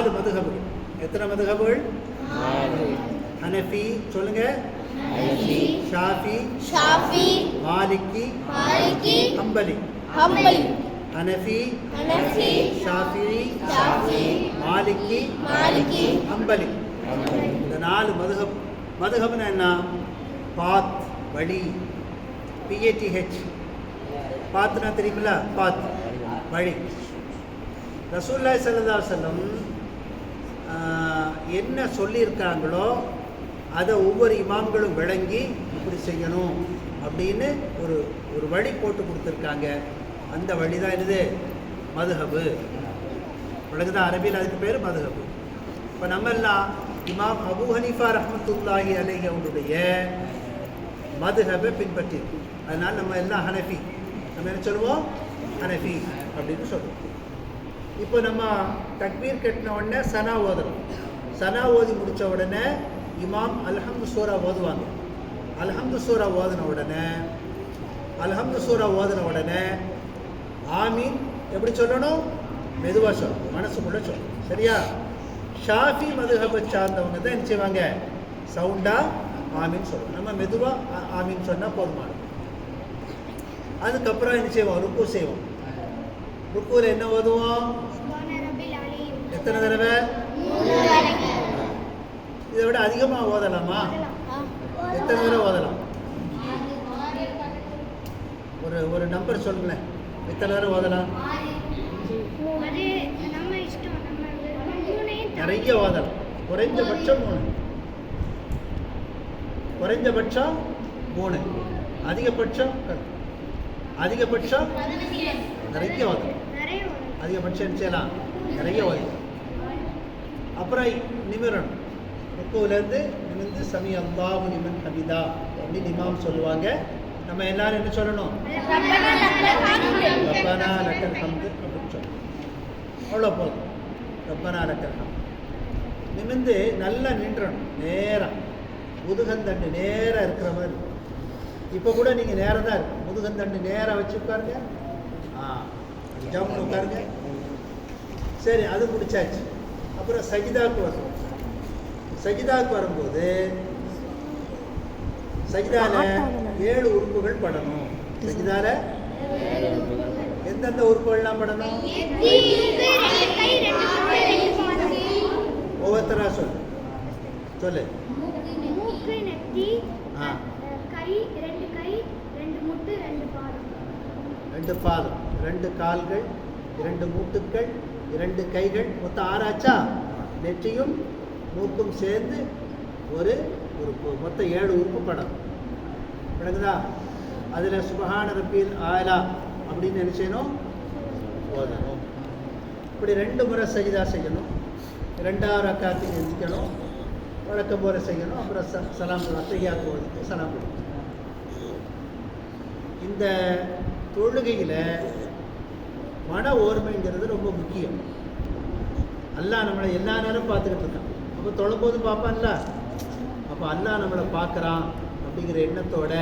4 மதுஹபுகள். எத்தனை மதுஹபுகள்? ஹனஃபி சொல்லுங்க. ஷாஃபி, மாலிக்கி, ஹம்பலி. ஹனஃபி, ஷாஃபி, மாலிக்கி, ஹம்பலி. இந்த 4 மதுஹப். மதுஹப்னா என்ன? பாத், வழி. PATH. பாத்னா தெரியுமில்ல? பாத், வழி. ரசூலுல்லாஹி ஸல்லல்லாஹு அலைஹி வஸல்லம் என்ன சொல்லியிருக்காங்களோ அதை ஒவ்வொரு இமாம்களும் விளங்கி இப்படி செய்யணும் அப்படின்னு ஒரு வழி போட்டு கொடுத்துருக்காங்க. அந்த வழி தான் என்னது? மதுஹபு. விளங்குதா? அரபியில் அதுக்கு பேர் மதுஹபு. இப்போ நம்ம எல்லாம் இமாம் அபூ ஹனீஃபா ரஹ்மத்துல்லாஹி அலைஹி அவருடைய மதுஹபை பின்பற்றி, அதனால் நம்ம எல்லாம் ஹனஃபி. நம்ம என்ன சொல்லுவோம்? ஹனஃபி அப்படின்னு சொல்லுவோம். இப்போ நம்ம தக்பீர் கட்டின உடனே சனா ஓதுறோம். சனா ஓதி முடித்த உடனே இமாம் அல்ஹம்து சூரா ஓதுவாங்க. அல்ஹம்து சூரா ஓதின உடனே ஆமீன் எப்படி சொல்லணும்? மெதுவாக சொல்லணும், மனசுக்குள்ளே சொல்லணும். சரியா? ஷாஃபி மதுஹபை சார்ந்தவங்க தான் என்ன செய்வாங்க? சவுண்டாக ஆமீன் சொல்லணும். நம்ம மெதுவாக ஆமீன் சொன்னால் போதுமானது. அதுக்கப்புறம் என்ன செய்வோம்? ருக்கு செய்வோம். ருக்குவில் என்ன ஓதுவோம்? எத்தனை தடவை? இதை விட அதிகமாக ஓதலாமா? எத்தனை தடவை ஓதலாம்? ஒரு நம்பர் சொல்லுங்களேன். எத்தனை தடவை ஓதலாம்? நிறைய ஓதலாம். குறைஞ்சபட்சம் 3, அதிகபட்சம் நிறைய ஓதலாம். அதிகபட்சம் என்ன செய்யலாம்? நிறைய ஓதலாம். அப்புறம் நிமிரணும். ருக்குவிலேருந்து நிமிர்ந்து சமி அல்லாஹு லிமன் ஹமிதா அப்படின்னு இமாம் சொல்லுவாங்க. நம்ம எல்லாரும் என்ன சொல்லணும்? ரப்பனா லக்கல் ஹம்து அப்படின்னு சொல்லணும். அவ்வளோ போதும். ரப்பனா லக்கல் ஹம்து. நிமிர்ந்து நல்லா நின்றணும். நேராக முதுகந்தண்டு நேராக இருக்கிற மாதிரி. இப்போ கூட நீங்கள் நேராக தான் இருக்கு. முதுகந்தண்டு நேராக வச்சு உட்காருங்க. ஜம்னு உட்காருங்க. சரி, அது முடிச்சாச்சு. அப்புறம் சஜிதாவுக்கு வரும். சஜிதாவுக்கு வரும்போது சஜிதாவில் 7 உறுப்புகள் படணும். சஜிதாவில் எந்தெந்த உறுப்புகள்லாம் படணும்? ஒவ்வொருத்தரா சொல்லு. ரெண்டு பாதம், 2 கால்கள், 2 மூட்டுக்கள், 2 கைகள், மொத்தம் 6 ஆச்சா? நெற்றியும் மூக்கும் சேர்ந்து ஒரு உறுப்பு, மொத்தம் 7 உறுப்பு படம். விளங்குதா? அதில் சுபஹான ரப்பில் ஆலா அப்படின்னு என்ன செய்யணும்? ஓதணும். இப்படி 2 முறை சஜிதா செய்யணும். 2ஆவது ரக்காத்துக்கு எந்திக்கணும். வழக்கம் போல செய்யணும். அப்புறம் சலாம் அத்தையாக்கு ஓதிட்டு சலாம் கொடுக்கணும். இந்த தொழுகையில் மன ஓர்மைங்கிறது ரொம்ப முக்கியம். அல்லாஹ் நம்மளை எல்லா நேரம் பார்த்துக்கிட்டு இருக்கான். அப்போ தொழும்போது பார்ப்பான்ல. அப்போ அல்லாஹ் நம்மளை பார்க்குறான் அப்படிங்கிற எண்ணத்தோட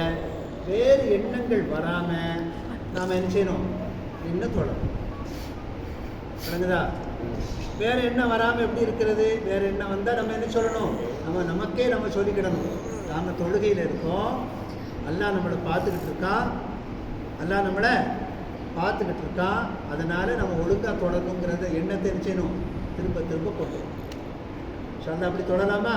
வேறு எண்ணங்கள் வராமல் நாம் என்ன செய்யணும்? நின்று தொழணும். விளங்குதா? வேறு எண்ணம் வராமல் எப்படி இருக்கிறது? வேறு எண்ணம் வந்தால் நம்ம என்ன சொல்லணும்? நமக்கே நம்ம சொல்லிக்கிடணும். நாம் தொழுகையில் இருக்கோம், அல்லாஹ் நம்மளை பார்த்துக்கிட்டு இருக்கான், அதனால் நம்ம ஒழுங்காக தொடரணுங்கிறத எண்ணத்தை என்ன செய்யணும்? திரும்ப திரும்ப கொண்டு. அப்படி தொடலாமா?